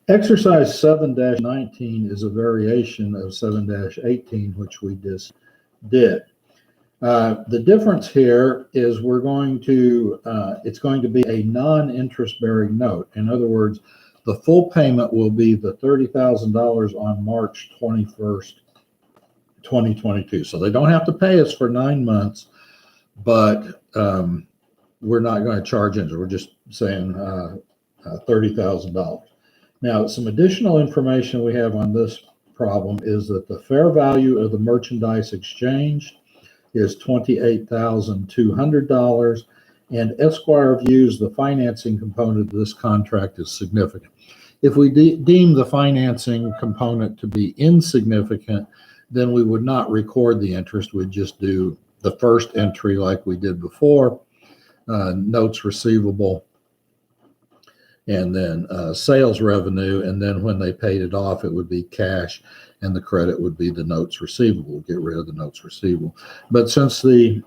Exercise 7-19 is a variation of 7-18, which we just did. The difference here is it's going to be a non-interest bearing note. In other words, the full payment will be the $30,000 on March 21st, 2022. So they don't have to pay us for 9 months, but we're not going to charge interest. We're just saying $30,000. Now, some additional information we have on this problem is that the fair value of the merchandise exchanged is $28,200, and Esquire views the financing component of this contract as significant. If we deem the financing component to be insignificant, then we would not record the interest. We'd just do the first entry like we did before, notes receivable, and then sales revenue, and then when they paid it off, it would be cash, and the credit would be the notes receivable. Get rid of the notes receivable. But since the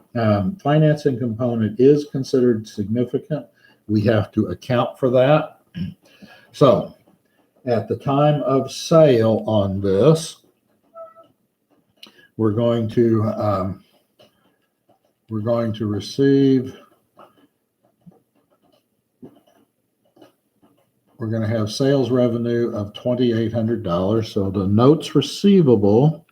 financing component is considered significant, we have to account for that. So at the time of sale on this, we're going to receive. We're going to have sales revenue of $2,800. So the notes receivable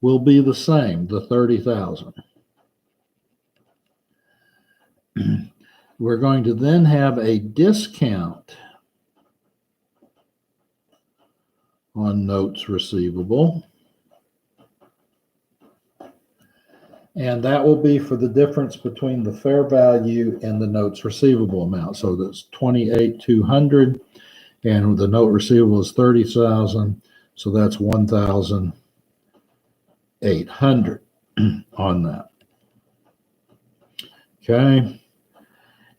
will be the same, the $30,000. We're going to then have a discount on notes receivable. And that will be for the difference between the fair value and the notes receivable amount. So that's $28,200, and the note receivable is $30,000. So that's $1,800 on that. Okay.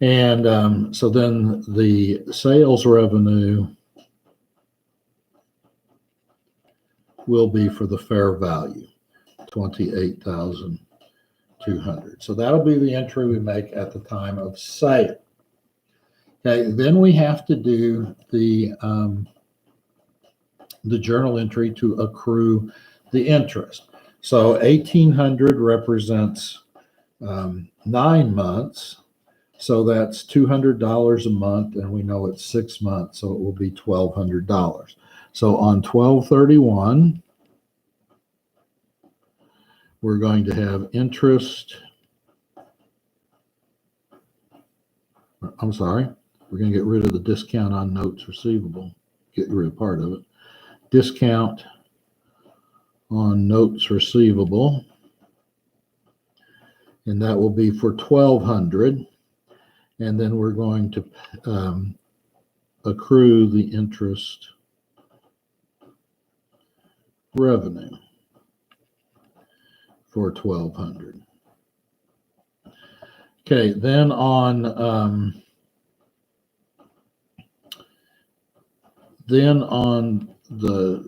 And so then the sales revenue will be for the fair value, $28,200. So that'll be the entry we make at the time of sale. Okay, then we have to do the journal entry to accrue the interest. So 1,800 represents 9 months. So that's $200 a month, and we know it's 6 months, so it will be $1,200. So on 12/31, we're going to have interest. I'm sorry, we're going to get rid of the discount on notes receivable, get rid of part of it. Discount on notes receivable, and that will be for $1,200. And then we're going to accrue the interest revenue for $1,200. Okay, then on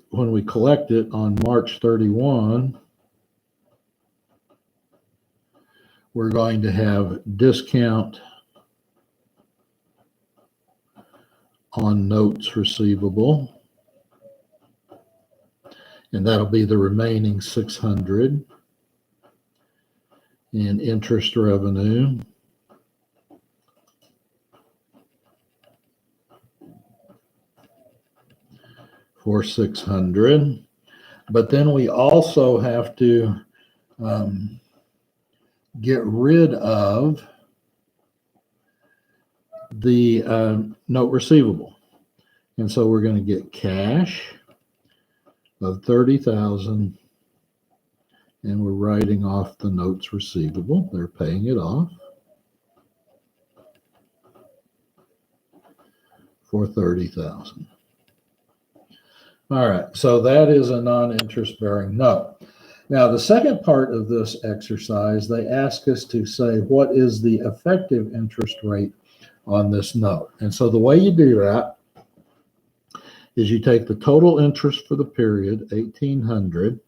when we collect it on March 31, we're going to have discount on notes receivable, and that'll be the remaining $600. And interest revenue for $600. But then we also have to get rid of the note receivable. And so we're going to get cash of $30,000, and we're writing off the notes receivable. They're paying it off for $30,000. All right, so that is a non-interest bearing note. Now, the second part of this exercise, they ask us to say, what is the effective interest rate on this note? And so the way you do that is you take the total interest for the period, $1,800,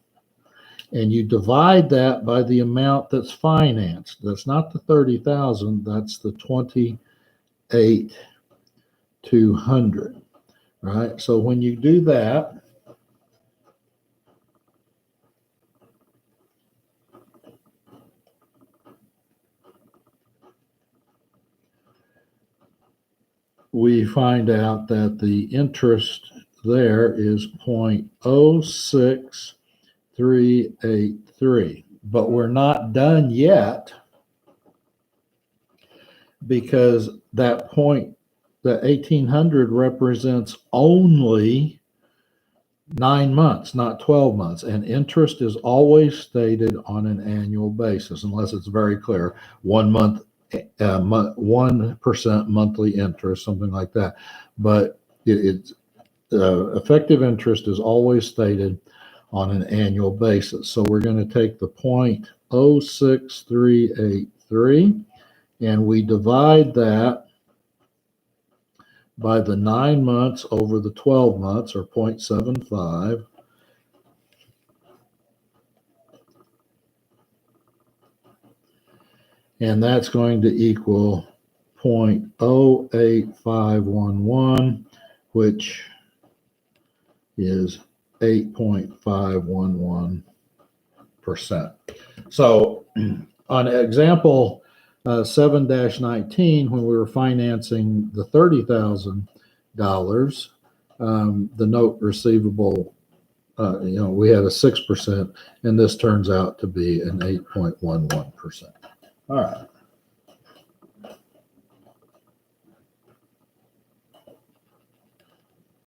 and you divide that by the amount that's financed. That's not the 30,000, that's the 28,200, right? So when you do that, we find out that the interest there is 0.06383, but we're not done yet, because that 1800 represents only 9 months, not 12 months. And interest is always stated on an annual basis, unless it's very clear, 1 month, 1% monthly interest, something like that. But it's effective interest is always stated on an annual basis. So we're going to take the 0.06383 and we divide that by the 9 months over the 12 months, or 0.75. And that's going to equal 0.08511, which is 8.511%. So on example 7-19, when we were financing the $30,000, the note receivable, we had a 6%, and this turns out to be an 8.11%. All right.